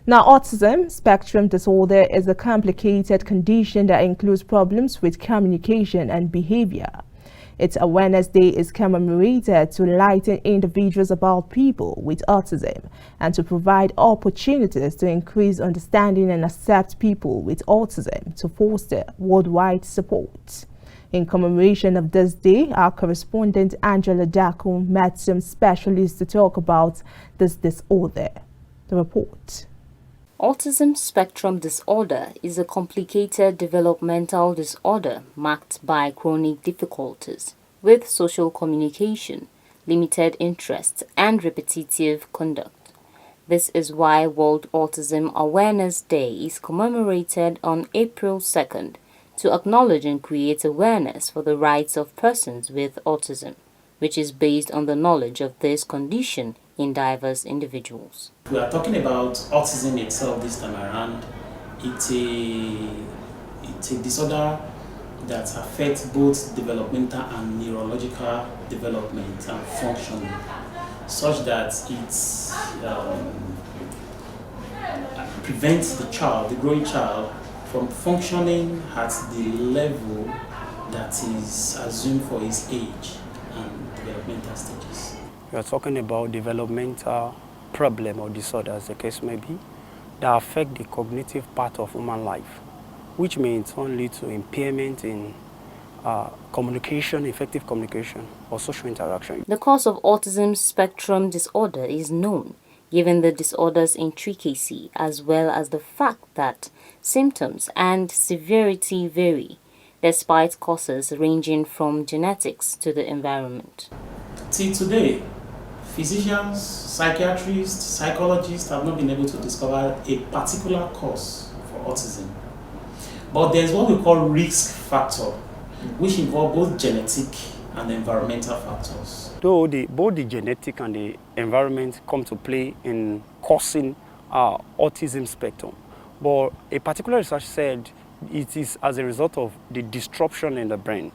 Now, autism spectrum disorder is a complicated condition that includes problems with communication and behavior. Its Awareness Day is commemorated to enlighten individuals about people with autism and to provide opportunities to increase understanding and accept people with autism to foster worldwide support. In commemoration of this day, our correspondent Angela Daco met some specialists to talk about this disorder. The report. Autism spectrum disorder is a complicated developmental disorder marked by chronic difficulties with social communication, limited interest, and repetitive conduct. This is why World Autism Awareness Day is commemorated on April 2nd to acknowledge and create awareness for the rights of persons with autism, which is based on the knowledge of this condition in diverse individuals. We are talking about autism itself this time around. It's a disorder that affects both developmental and neurological development and functioning, such that it prevents the growing child, from functioning at the level that is assumed for his age and developmental stages. We are talking about developmental problem or disorder, as the case may be, that affect the cognitive part of human life, which means only lead to impairment in communication, effective communication, or social interaction. The cause of autism spectrum disorder is known, given the disorder's intricacy, as well as the fact that symptoms and severity vary, despite causes ranging from genetics to the environment. Till today, physicians, psychiatrists, psychologists have not been able to discover a particular cause for autism. But there's what we call risk factor, which involve both genetic and environmental factors. Though both the genetic and the environment come to play in causing autism spectrum, but a particular research said it is as a result of the disruption in the brain.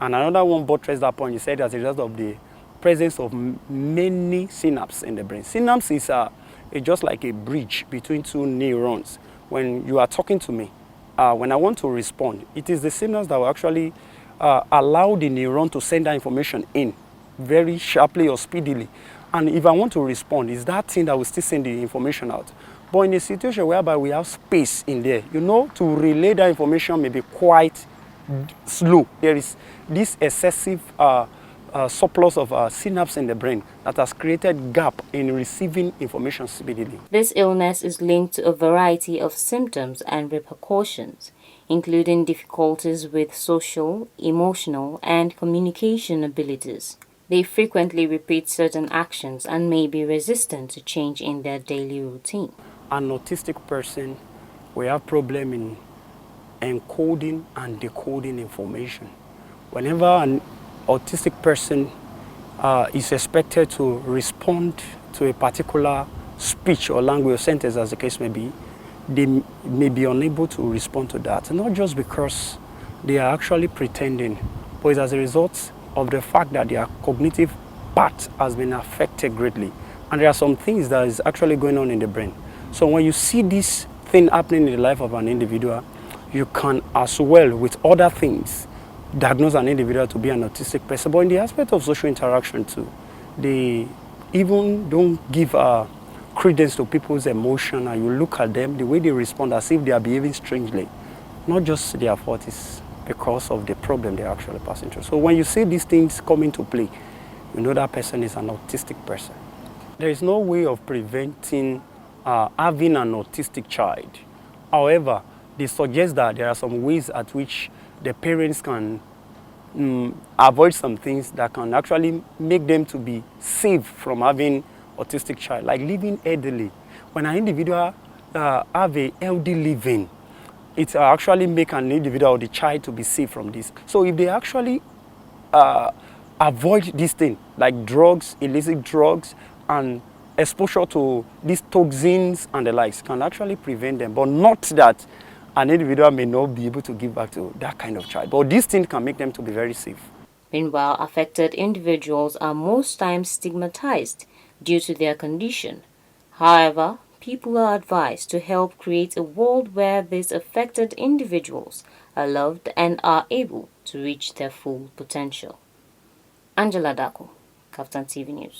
And another one buttressed that point. He said as a result of the presence of many synapses in the brain. Synapse is just like a bridge between two neurons. When you are talking to me, when I want to respond, it is the synapse that will actually allow the neuron to send that information in very sharply or speedily. And if I want to respond, it's that thing that will still send the information out. But in a situation whereby we have space in there, to relay that information may be quite slow. There is this excessive surplus of synapse in the brain that has created gap in receiving information speedily. This illness is linked to a variety of symptoms and repercussions, including difficulties with social, emotional, and communication abilities. They frequently repeat certain actions and may be resistant to change in their daily routine. An autistic person will have problem in encoding and decoding information. Whenever an autistic person is expected to respond to a particular speech or language or sentence, as the case may be, they may be unable to respond to that. Not just because they are actually pretending, but it's as a result of the fact that their cognitive part has been affected greatly. And there are some things that is actually going on in the brain. So when you see this thing happening in the life of an individual, you can as well, with other things, diagnose an individual to be an autistic person. But in the aspect of social interaction too, they even don't give credence to people's emotion, and you look at them, the way they respond as if they are behaving strangely. Not just their fault, it's because of the problem they're actually passing through. So when you see these things come into play, you know that person is an autistic person. There is no way of preventing having an autistic child. However, they suggest that there are some ways at which the parents can avoid some things that can actually make them to be safe from having autistic child, like living elderly. When an individual have a healthy living, it actually make an individual or the child to be safe from this. So if they actually avoid this thing, like drugs, illicit drugs, and exposure to these toxins and the likes, can actually prevent them, but not that an individual may not be able to give back to that kind of child. But these things can make them to be very safe. Meanwhile, affected individuals are most times stigmatized due to their condition. However, people are advised to help create a world where these affected individuals are loved and are able to reach their full potential. Angela Dako, KAFTAN TV News.